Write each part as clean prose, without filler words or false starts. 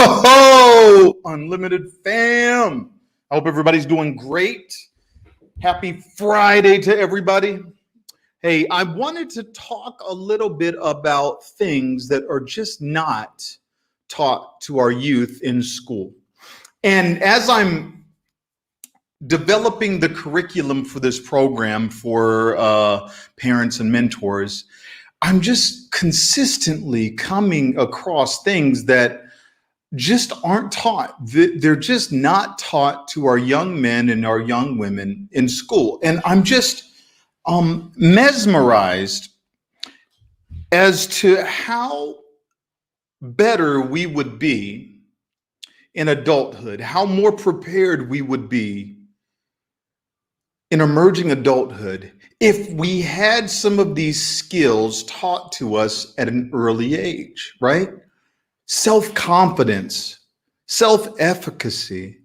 Ho, unlimited fam. I hope everybody's doing great. Happy Friday to everybody. Hey, I wanted to talk a little bit about things that are just not taught to our youth in school. And as I'm developing the curriculum for this program for parents and mentors, I'm just consistently coming across things that just aren't taught. They're just not taught to our young men and our young women in school. And I'm just mesmerized as to how better we would be in adulthood, how more prepared we would be in emerging adulthood if we had some of these skills taught to us at an early age, right? Self-confidence, self-efficacy.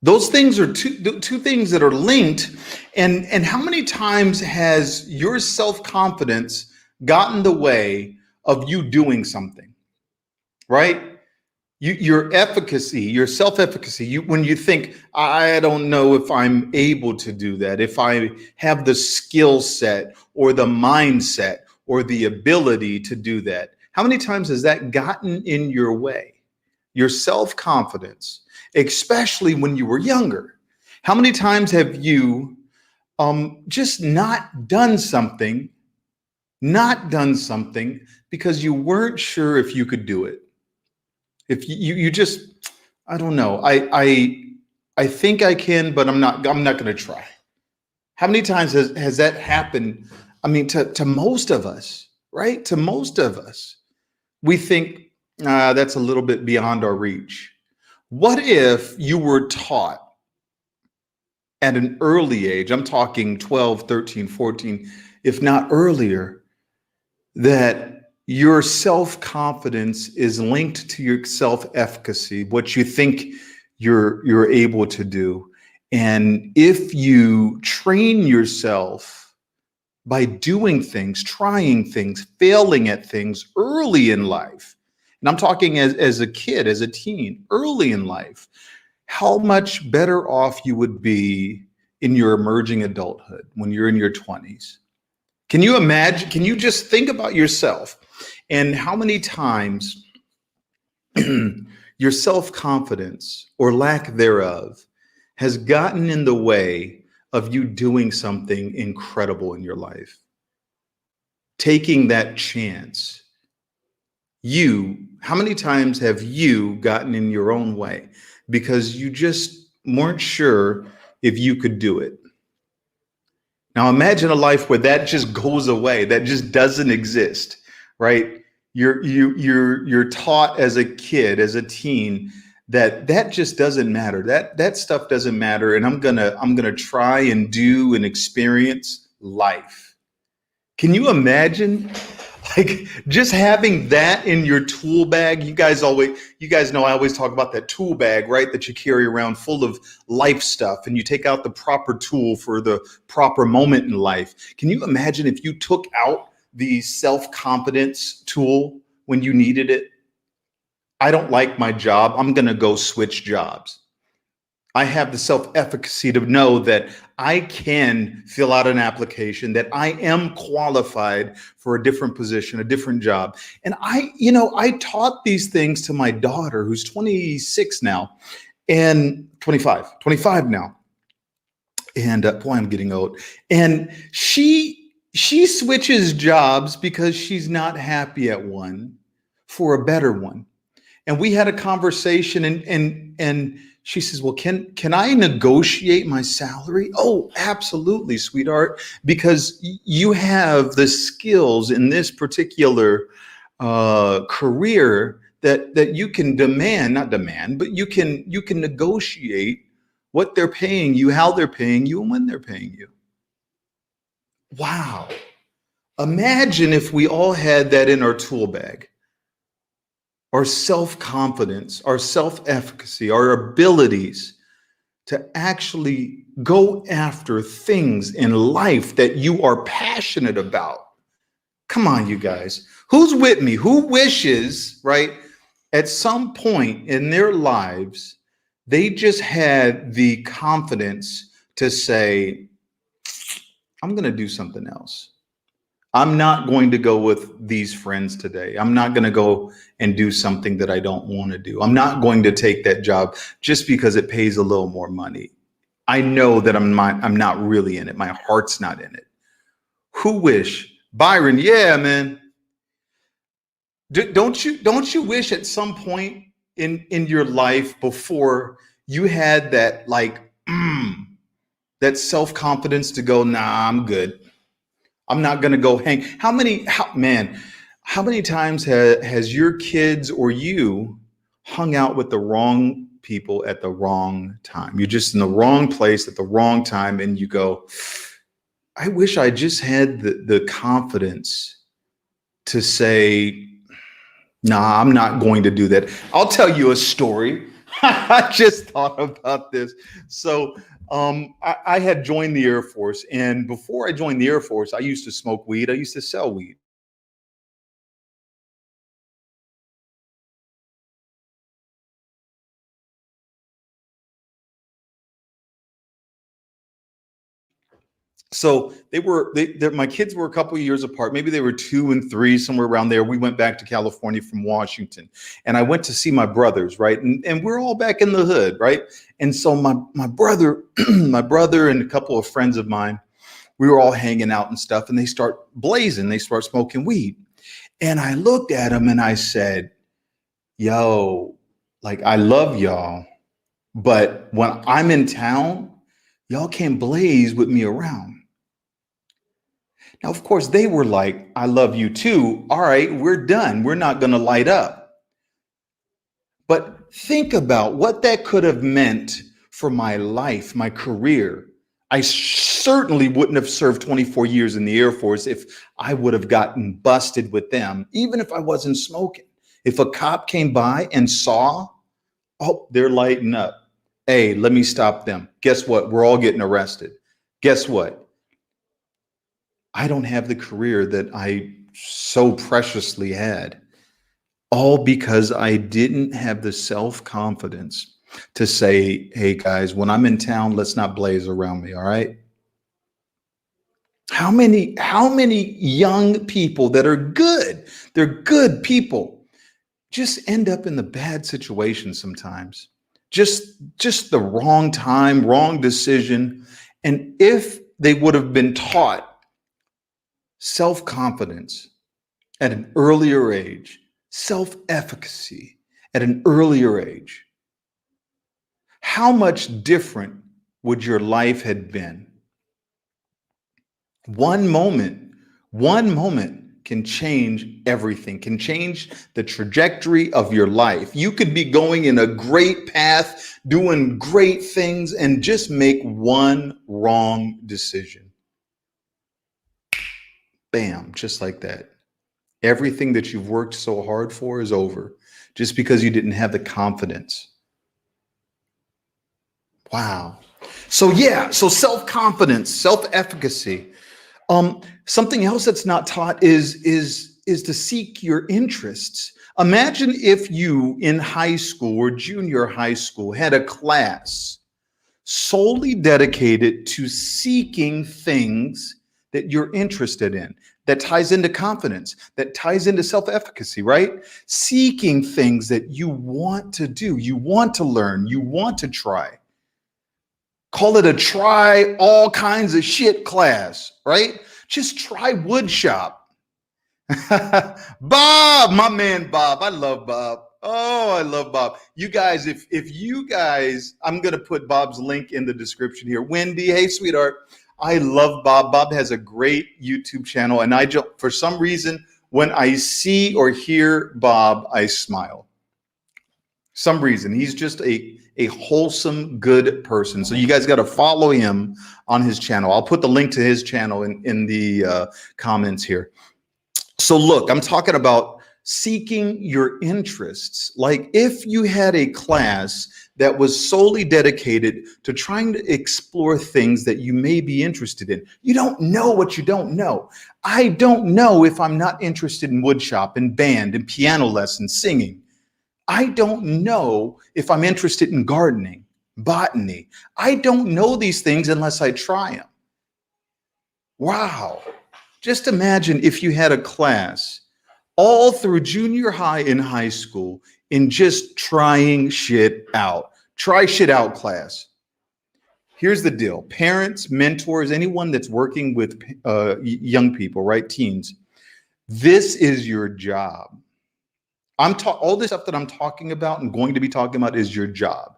Those things are two things that are linked. And how many times has your self-confidence gotten in the way of you doing something, right? Your efficacy, your self-efficacy, when you think, I don't know if I'm able to do that, if I have the skill set or the mindset or the ability to do that. How many times has that gotten in your way? Your self-confidence, especially when you were younger. How many times have you just not done something because you weren't sure if you could do it? If you just, I don't know, I think I can, but I'm not going to try. How many times has that happened? I mean, to most of us, right? To most of us. We think that's a little bit beyond our reach. What if you were taught at an early age, I'm talking 12, 13, 14, if not earlier, that your self-confidence is linked to your self-efficacy, what you think you're able to do. And if you train yourself by doing things, trying things, failing at things early in life. And I'm talking as a kid, as a teen, early in life, how much better off you would be in your emerging adulthood when you're in your 20s. Can you imagine? Can you just think about yourself and how many times your self-confidence or lack thereof has gotten in the way of you doing something incredible in your life, taking that chance? How many times have you gotten in your own way because you just weren't sure if you could do it? Now imagine a life where that just goes away, that just doesn't exist, right? You're taught as a kid, as a teen, that just doesn't matter. That stuff doesn't matter, and I'm gonna try and do and experience life. Can you imagine, like, just having that in your tool bag? You guys know I always talk about that tool bag, right? That you carry around full of life stuff, and you take out the proper tool for the proper moment in life. Can you imagine if you took out the self-confidence tool when you needed it? I don't like my job, I'm gonna go switch jobs. I have the self-efficacy to know that I can fill out an application, that I am qualified for a different position, a different job. And I taught these things to my daughter, who's 26 now, and 25 now. And boy, I'm getting old. And she switches jobs because she's not happy at one for a better one. And we had a conversation, and she says, well, can I negotiate my salary? Oh, absolutely, sweetheart, because you have the skills in this particular career that you can not demand, but you can negotiate what they're paying you, how they're paying you, and when they're paying you. Wow. Imagine if we all had that in our tool bag. Our self-confidence, our self-efficacy, our abilities to actually go after things in life that you are passionate about. Come on, you guys. Who's with me? Who wishes, right, At some point in their lives, they just had the confidence to say, I'm going to do something else. I'm not going to go with these friends today. I'm not going to go and do something that I don't want to do. I'm not going to take that job just because it pays a little more money. I know that I'm not really in it. My heart's not in it. Who wish? Byron, yeah, man. Don't you wish at some point in your life before you had that like that self-confidence to go, nah, I'm good. I'm not gonna go hang. How many times has your kids or you hung out with the wrong people at the wrong time? You're just in the wrong place at the wrong time, and you go, I wish I just had the confidence to say, nah, I'm not going to do that. I'll tell you a story. I just thought about this. So I had joined the Air Force, and before I joined the Air Force, I used to smoke weed. I used to sell weed. So my kids were a couple of years apart. Maybe they were 2 and 3, somewhere around there. We went back to California from Washington, and I went to see my brothers, right? And we're all back in the hood, right? And so my brother, my brother, and a couple of friends of mine, we were all hanging out and stuff, and they start blazing. They start smoking weed, and I looked at them and I said, "Yo, like I love y'all, but when I'm in town, y'all can't blaze with me around." Now, of course, they were like, I love you too. All right, we're done. We're not going to light up. But think about what that could have meant for my life, my career. I certainly wouldn't have served 24 years in the Air Force if I would have gotten busted with them, even if I wasn't smoking. If a cop came by and saw, oh, they're lighting up. Hey, let me stop them. Guess what? We're all getting arrested. Guess what? I don't have the career that I so preciously had, all because I didn't have the self-confidence to say, hey guys, when I'm in town, let's not blaze around me, all right? How many young people that are good, they're good people, just end up in the bad situation sometimes. Just the wrong time, wrong decision. And if they would have been taught self-confidence at an earlier age, self-efficacy at an earlier age, how much different would your life have been? One moment, one moment can change everything, can change the trajectory of your life. You could be going in a great path, doing great things, and just make one wrong decision. Bam, just like that. Everything that you've worked so hard for is over just because you didn't have the confidence. Wow. So yeah, so self-confidence, self-efficacy. Something else that's not taught is to seek your interests. Imagine if you in high school or junior high school had a class solely dedicated to seeking things that you're interested in. That ties into confidence, that ties into self-efficacy, right? Seeking things that you want to do, you want to learn, you want to try. Call it a try all kinds of shit class, right? Just try wood shop. Bob, my man Bob. I love Bob. Oh, I love Bob. You guys, if you guys, I'm gonna put Bob's link in the description here. Wendy, hey sweetheart. I love Bob. Bob has a great YouTube channel, and for some reason, when I see or hear Bob, I smile. Some reason. He's just a wholesome, good person. So you guys got to follow him on his channel. I'll put the link to his channel in the comments here. So look, I'm talking about seeking your interests. Like if you had a class that was solely dedicated to trying to explore things that you may be interested in. You don't know what you don't know. I don't know if I'm not interested in woodshop and band and piano lessons, singing. I don't know if I'm interested in gardening, botany. I don't know these things unless I try them. Wow. Just imagine if you had a class all through junior high and high school in just trying shit out. Try shit out class. Here's the deal. Parents, mentors, anyone that's working with young people, right? Teens, this is your job. All this stuff that I'm talking about and going to be talking about is your job.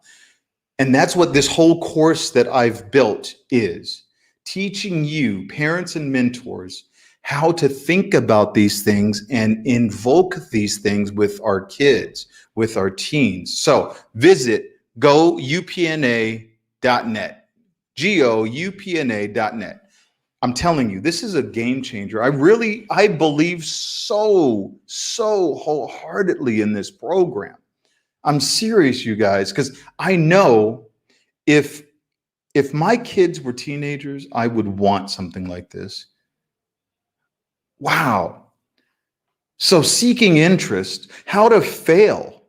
And that's what this whole course that I've built is, teaching you, parents and mentors, how to think about these things and invoke these things with our kids, with our teens. So visit goupna.net, goupna.net. I'm telling you, this is a game changer. I believe so wholeheartedly in this program. I'm serious, you guys, because I know if my kids were teenagers, I would want something like this. Wow. So seeking interest, how to fail.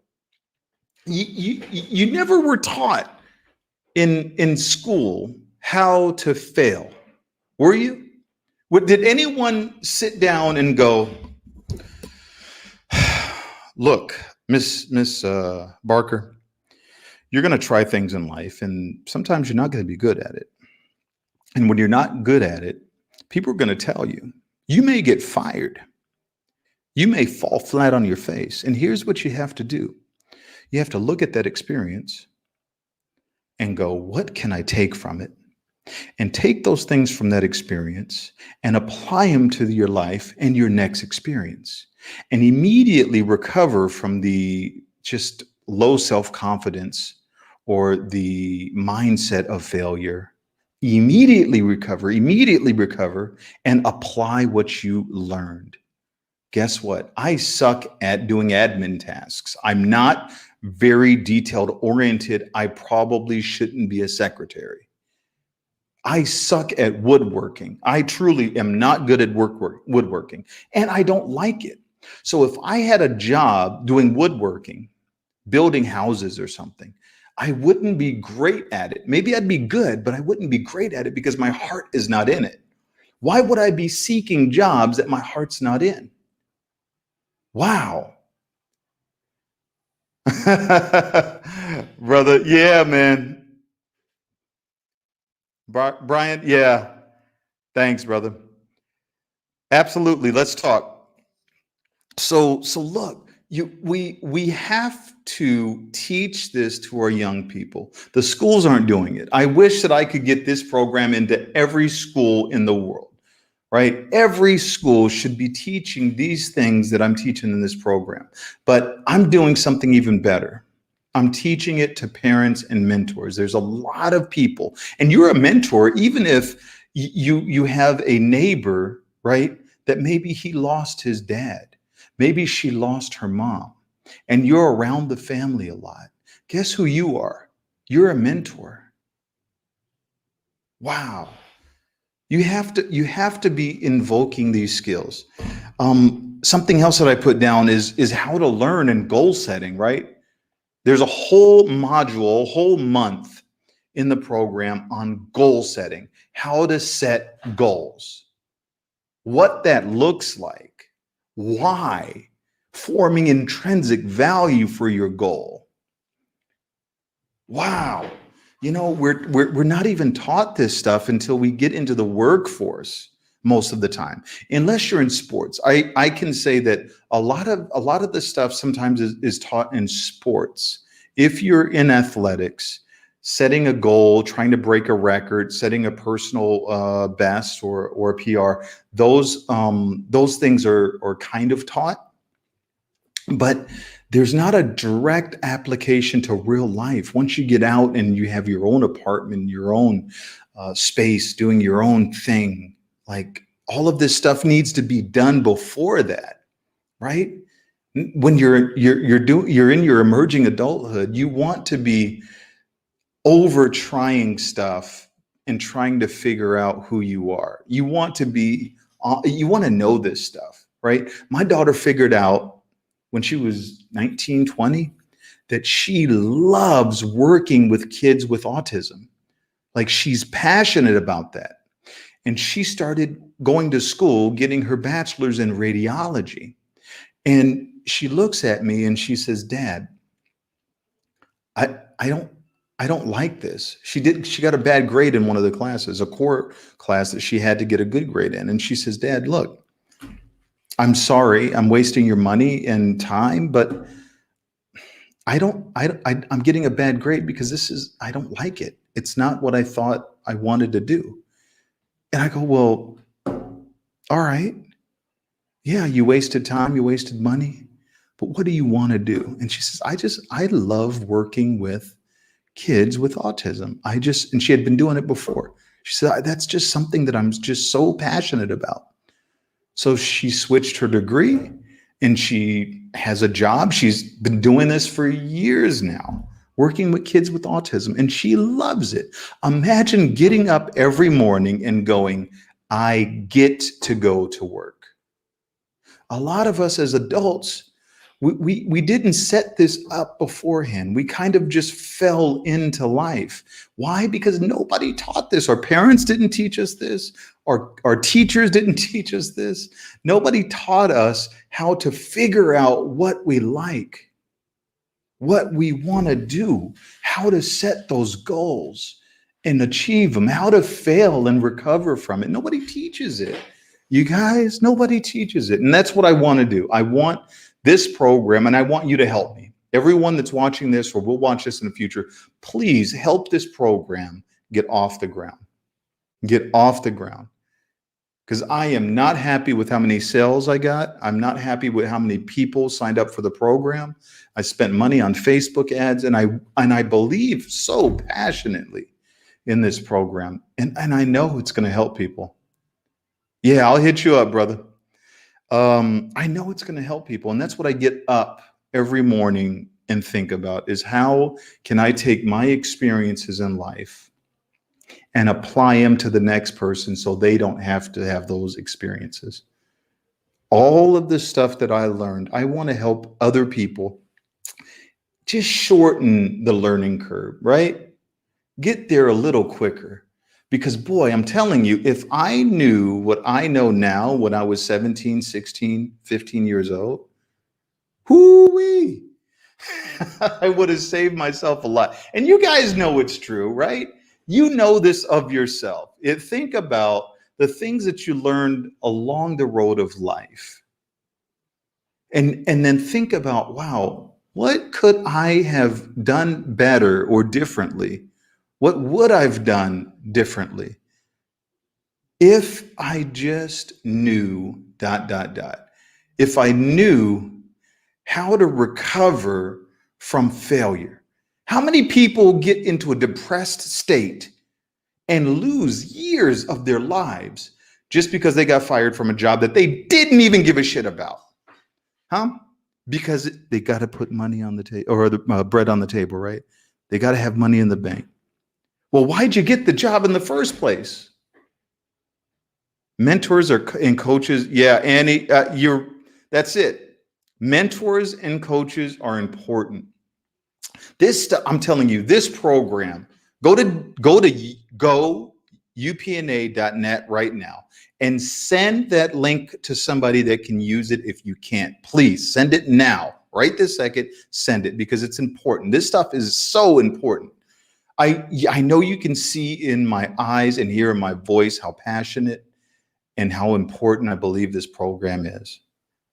You never were taught in school how to fail, were you? Did anyone sit down and go, look, Miss Barker, you're going to try things in life, and sometimes you're not going to be good at it. And when you're not good at it, people are going to tell you. You may get fired. You may fall flat on your face. And here's what you have to do. You have to look at that experience and go, what can I take from it? And take those things from that experience and apply them to your life and your next experience. And immediately recover from the just low self-confidence or the mindset of failure. Immediately recover, and apply what you learned. Guess what? I suck at doing admin tasks. I'm not very detailed oriented. I probably shouldn't be a secretary. I suck at woodworking. I truly am not good at woodworking, and I don't like it. So if I had a job doing woodworking, building houses or something, I wouldn't be great at it. Maybe I'd be good, but I wouldn't be great at it because my heart is not in it. Why would I be seeking jobs that my heart's not in? Wow. Brother, yeah, man. Brian, yeah. Thanks, brother. Absolutely. Let's talk. So look, we have to teach this to our young people. The schools aren't doing it. I wish that I could get this program into every school in the world, right? Every school should be teaching these things that I'm teaching in this program. But I'm doing something even better. I'm teaching it to parents and mentors. There's a lot of people, and you're a mentor, even if you have a neighbor, right? That maybe he lost his dad. Maybe she lost her mom, and you're around the family a lot. Guess who you are? You're a mentor. Wow. You have to be invoking these skills. Something else that I put down is how to learn and goal setting, right? There's a whole module, a whole month in the program on goal setting, how to set goals, what that looks like, why, forming intrinsic value for your goal. Wow. You know, we're not even taught this stuff until we get into the workforce most of the time, unless you're in sports. I can say that a lot of this stuff sometimes is taught in sports. If you're in athletics, setting a goal, trying to break a record, setting a personal best or a PR, those things are kind of taught, but there's not a direct application to real life. Once you get out and you have your own apartment, your own space, doing your own thing, like all of this stuff needs to be done before that, right? When you're in your emerging adulthood, you want to be over trying stuff and trying to figure out who you are. You want to know this stuff, right? My daughter figured out when she was 19, 20, that she loves working with kids with autism. Like she's passionate about that. And she started going to school, getting her bachelor's in radiology. And she looks at me and she says, Dad, I, I don't I don't like this. She got a bad grade in one of the classes, a core class that she had to get a good grade in. And she says, Dad, look, I'm sorry, I'm wasting your money and time, but I'm getting a bad grade because I don't like it. It's not what I thought I wanted to do. And I go, well, all right. Yeah, you wasted time, you wasted money, but what do you want to do? And she says, I love working with kids with autism. And she had been doing it before. She said, that's just something that I'm just so passionate about. So she switched her degree and she has a job. She's been doing this for years now, working with kids with autism, and she loves it. Imagine getting up every morning and going, I get to go to work. A lot of us as adults, we didn't set this up beforehand. We kind of just fell into life. Why? Because nobody taught this. Our parents didn't teach us this. Our teachers didn't teach us this. Nobody taught us how to figure out what we like, what we want to do, how to set those goals and achieve them, how to fail and recover from it. Nobody teaches it. You guys, nobody teaches it. And that's what I want to do. I want this program, and I want you to help me. Everyone that's watching this or will watch this in the future, please help this program get off the ground. Get off the ground. Because I am not happy with how many sales I got. I'm not happy with how many people signed up for the program. I spent money on Facebook ads, and I believe so passionately in this program. And I know it's going to help people. Yeah, I'll hit you up, brother. I know it's going to help people. And that's what I get up every morning and think about is how can I take my experiences in life and apply them to the next person so they don't have to have those experiences. All of the stuff that I learned, I want to help other people just shorten the learning curve, right? Get there a little quicker. Because boy, I'm telling you, if I knew what I know now when I was 17, 16, 15 years old, whoo-wee, I would have saved myself a lot. And you guys know it's true, right? You know this of yourself. Think about the things that you learned along the road of life. And then think about, wow, what could I have done better or differently? What would I've done differently if I just knew ... If I knew how to recover from failure. How many people get into a depressed state and lose years of their lives just because they got fired from a job that they didn't even give a shit about? Huh? Because they got to put money on the table or the bread on the table, right? They got to have money in the bank. Well, why'd you get the job in the first place? Mentors and coaches. Yeah, Annie, that's it. Mentors and coaches are important. This stuff, I'm telling you, this program, go upna.net right now and send that link to somebody that can use it. If you can't, please send it now, right this second, send it because it's important. This stuff is so important. I know you can see in my eyes and hear in my voice how passionate and how important I believe this program is.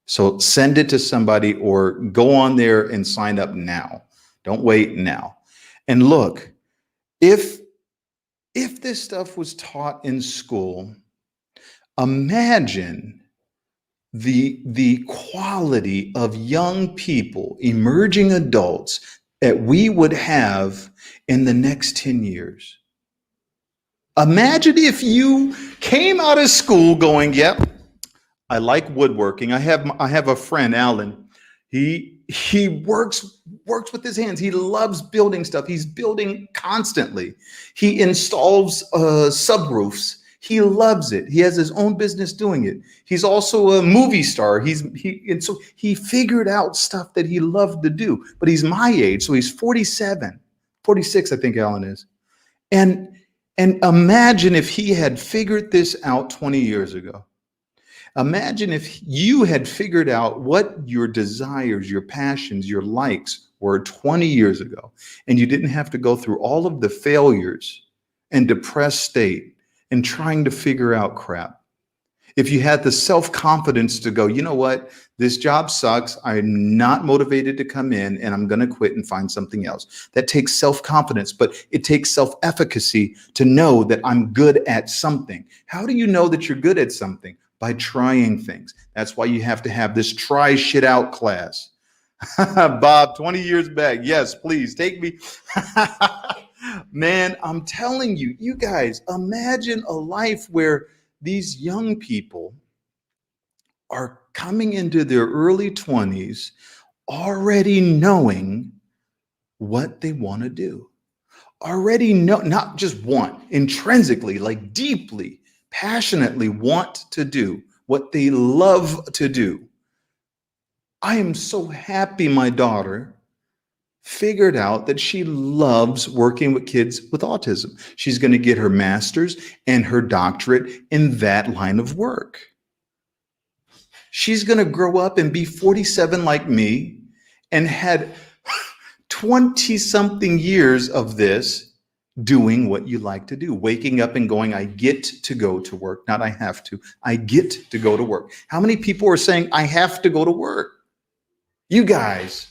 So send it to somebody or go on there and sign up now. Don't wait now. And look, if this stuff was taught in school, imagine the quality of young people, emerging adults that we would have in the next 10 years. Imagine if you came out of school going, yep, I like woodworking. I have a friend, Alan. He works with his hands. He loves building stuff. He's building constantly. He installs subroofs. He loves it. He has his own business doing it. He's also a movie star. And so he figured out stuff that he loved to do. But he's my age, so he's 47, 46, I think Alan is. And and imagine if he had figured this out 20 years ago. Imagine if you had figured out what your desires, your passions, your likes were 20 years ago, and you didn't have to go through all of the failures and depressed state and trying to figure out crap. If you had the self-confidence to go, you know what, this job sucks. I'm not motivated to come in and I'm going to quit and find something else. That takes self-confidence, but it takes self-efficacy to know that I'm good at something. How do you know that you're good at something? By trying things. That's why you have to have this try shit out class. Bob, 20 years back. Yes, please take me. Man, I'm telling you, you guys, imagine a life where these young people are coming into their early 20s already knowing what they want to do. Already know, not just want, intrinsically, like deeply, passionately want to do what they love to do. I am so happy my daughter figured out that she loves working with kids with autism. She's going to get her master's and her doctorate in that line of work. She's going to grow up and be 47 like me and had 20 something years of this doing what you like to do, waking up and going, I get to go to work, not I have to. I get to go to work. How many people are saying, I have to go to work? You guys.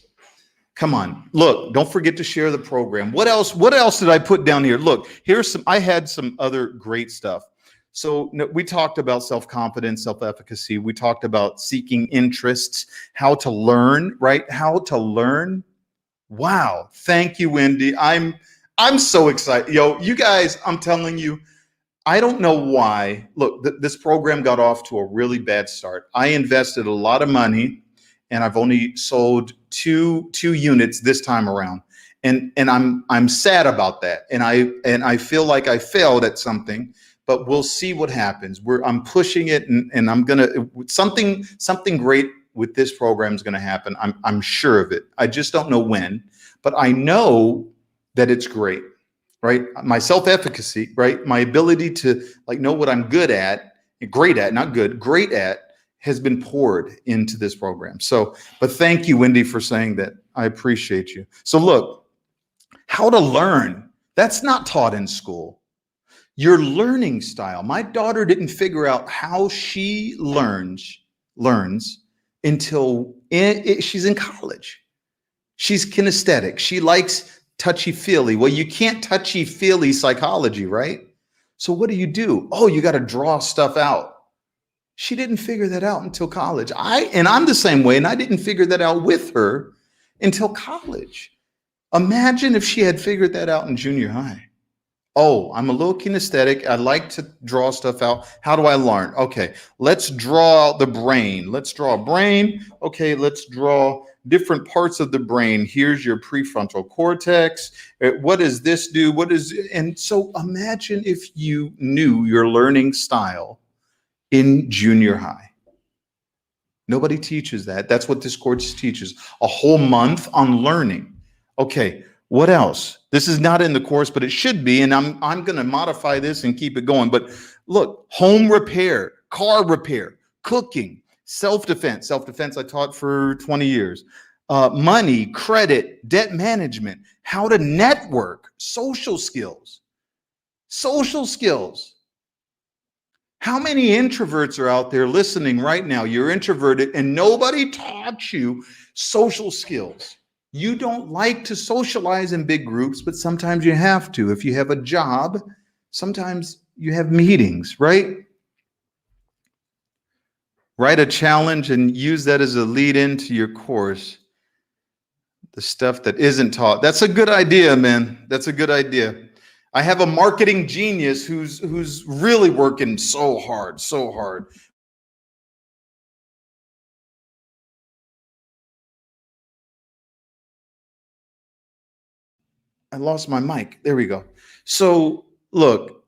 Come on, look, don't forget to share the program. What else did I put down here? Look, I had some other great stuff. So we talked about self-confidence, self-efficacy. We talked about seeking interests, how to learn, right? How to learn. Wow. Thank you, Wendy. I'm so excited. Yo, you guys, I'm telling you, I don't know why. Look, this program got off to a really bad start. I invested a lot of money and I've only sold two units this time around. And I'm sad about that. And I feel like I failed at something, but we'll see what happens. I'm pushing it and I'm gonna something great with this program is gonna happen. I'm sure of it. I just don't know when, but I know that it's great, right? My self-efficacy, right? My ability to like know what I'm good at, great at, not good, great at, has been poured into this program. So, but thank you, Wendy, for saying that. I appreciate you. So look, how to learn, that's not taught in school. Your learning style. My daughter didn't figure out how she learns until she's in college. She's kinesthetic. She likes touchy-feely. Well, you can't touchy-feely psychology, right? So what do? Oh, you got to draw stuff out. She didn't figure that out until college. I'm the same way, and I didn't figure that out with her until college. Imagine if she had figured that out in junior high. Oh, I'm a little kinesthetic. I like to draw stuff out. How do I learn? Okay, let's draw the brain. Let's draw a brain. Okay, let's draw different parts of the brain. Here's your prefrontal cortex. What does this do? And so imagine if you knew your learning style in junior high. Nobody teaches that. That's what this course teaches. A whole month on learning. Okay, what else? This is not in the course, but it should be, and I'm going to modify this and keep it going. But look, home repair, car repair, cooking, self-defense. Self-defense I taught for 20 years. Money, credit, debt management, how to network, social skills. Social skills. How many introverts are out there listening right now? You're introverted and nobody taught you social skills. You don't like to socialize in big groups, but sometimes you have to. If you have a job, sometimes you have meetings, right? Write a challenge and use that as a lead into your course. The stuff that isn't taught. That's a good idea, man. That's a good idea. I have a marketing genius who's really working so hard, so hard. I lost my mic. There we go. So look,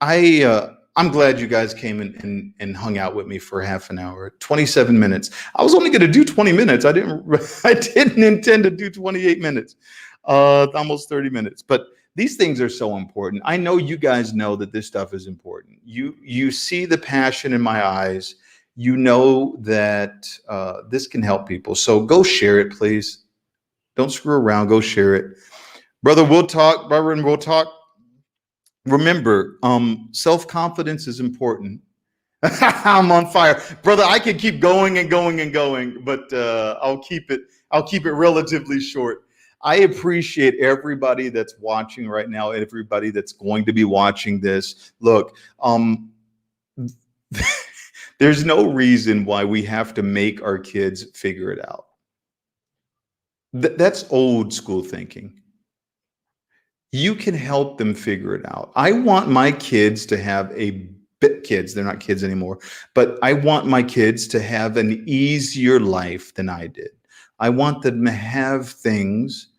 I'm glad you guys came and hung out with me for half an hour, 27 minutes. I was only going to do 20 minutes. I didn't intend to do 28 minutes, almost 30 minutes. But these things are so important. I know you guys know that this stuff is important. You see the passion in my eyes. You know that this can help people. So go share it, please. Don't screw around. Go share it. Brother, we'll talk. Brother, and we'll talk. Remember, self-confidence is important. I'm on fire, brother. I can keep going and going and going, but I'll keep it relatively short. I appreciate everybody that's watching right now, everybody that's going to be watching this. Look, there's no reason why we have to make our kids figure it out. That's old school thinking. You can help them figure it out. I want my kids to have kids, they're not kids anymore, but I want my kids to have an easier life than I did. I want them to have things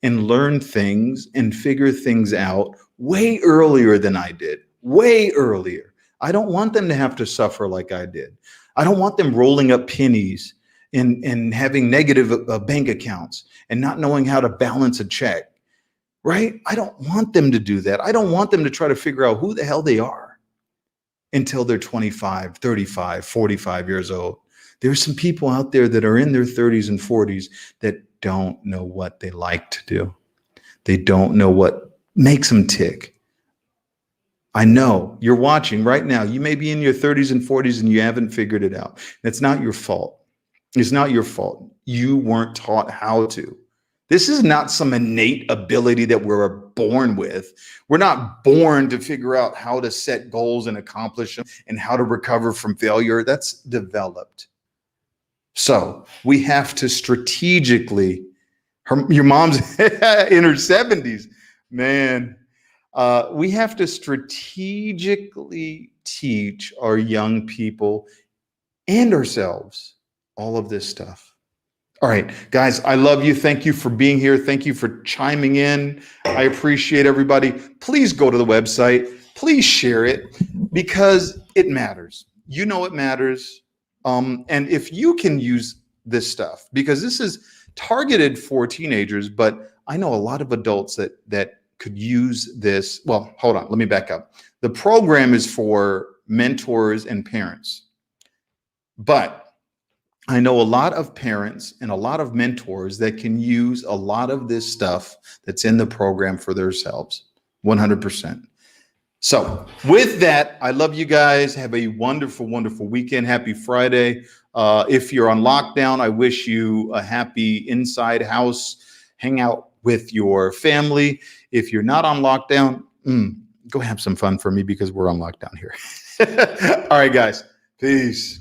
and learn things and figure things out way earlier than I did, way earlier. I don't want them to have to suffer like I did. I don't want them rolling up pennies and having negative bank accounts and not knowing how to balance a check. Right? I don't want them to do that. I don't want them to try to figure out who the hell they are until they're 25, 35, 45 years old. There's some people out there that are in their 30s and 40s that don't know what they like to do. They don't know what makes them tick. I know you're watching right now. You may be in your 30s and 40s and you haven't figured it out. It's not your fault. It's not your fault. You weren't taught how to. This is not some innate ability that we're born with. We're not born to figure out how to set goals and accomplish them and how to recover from failure. That's developed. So we have to strategically, your mom's in her 70s, man. We have to strategically teach our young people and ourselves all of this stuff. All right, guys, I love you. Thank you for being here. Thank you for chiming in. I appreciate everybody. Please go to the website. Please share it because it matters. You know it matters. And if you can use this stuff, because this is targeted for teenagers, but I know a lot of adults that could use this. Well, hold on. Let me back up. The program is for mentors and parents. But I know a lot of parents and a lot of mentors that can use a lot of this stuff that's in the program for themselves, 100%. So with that, I love you guys. Have a wonderful, wonderful weekend. Happy Friday. If you're on lockdown, I wish you a happy inside house. Hang out with your family. If you're not on lockdown, go have some fun for me because we're on lockdown here. All right, guys. Peace.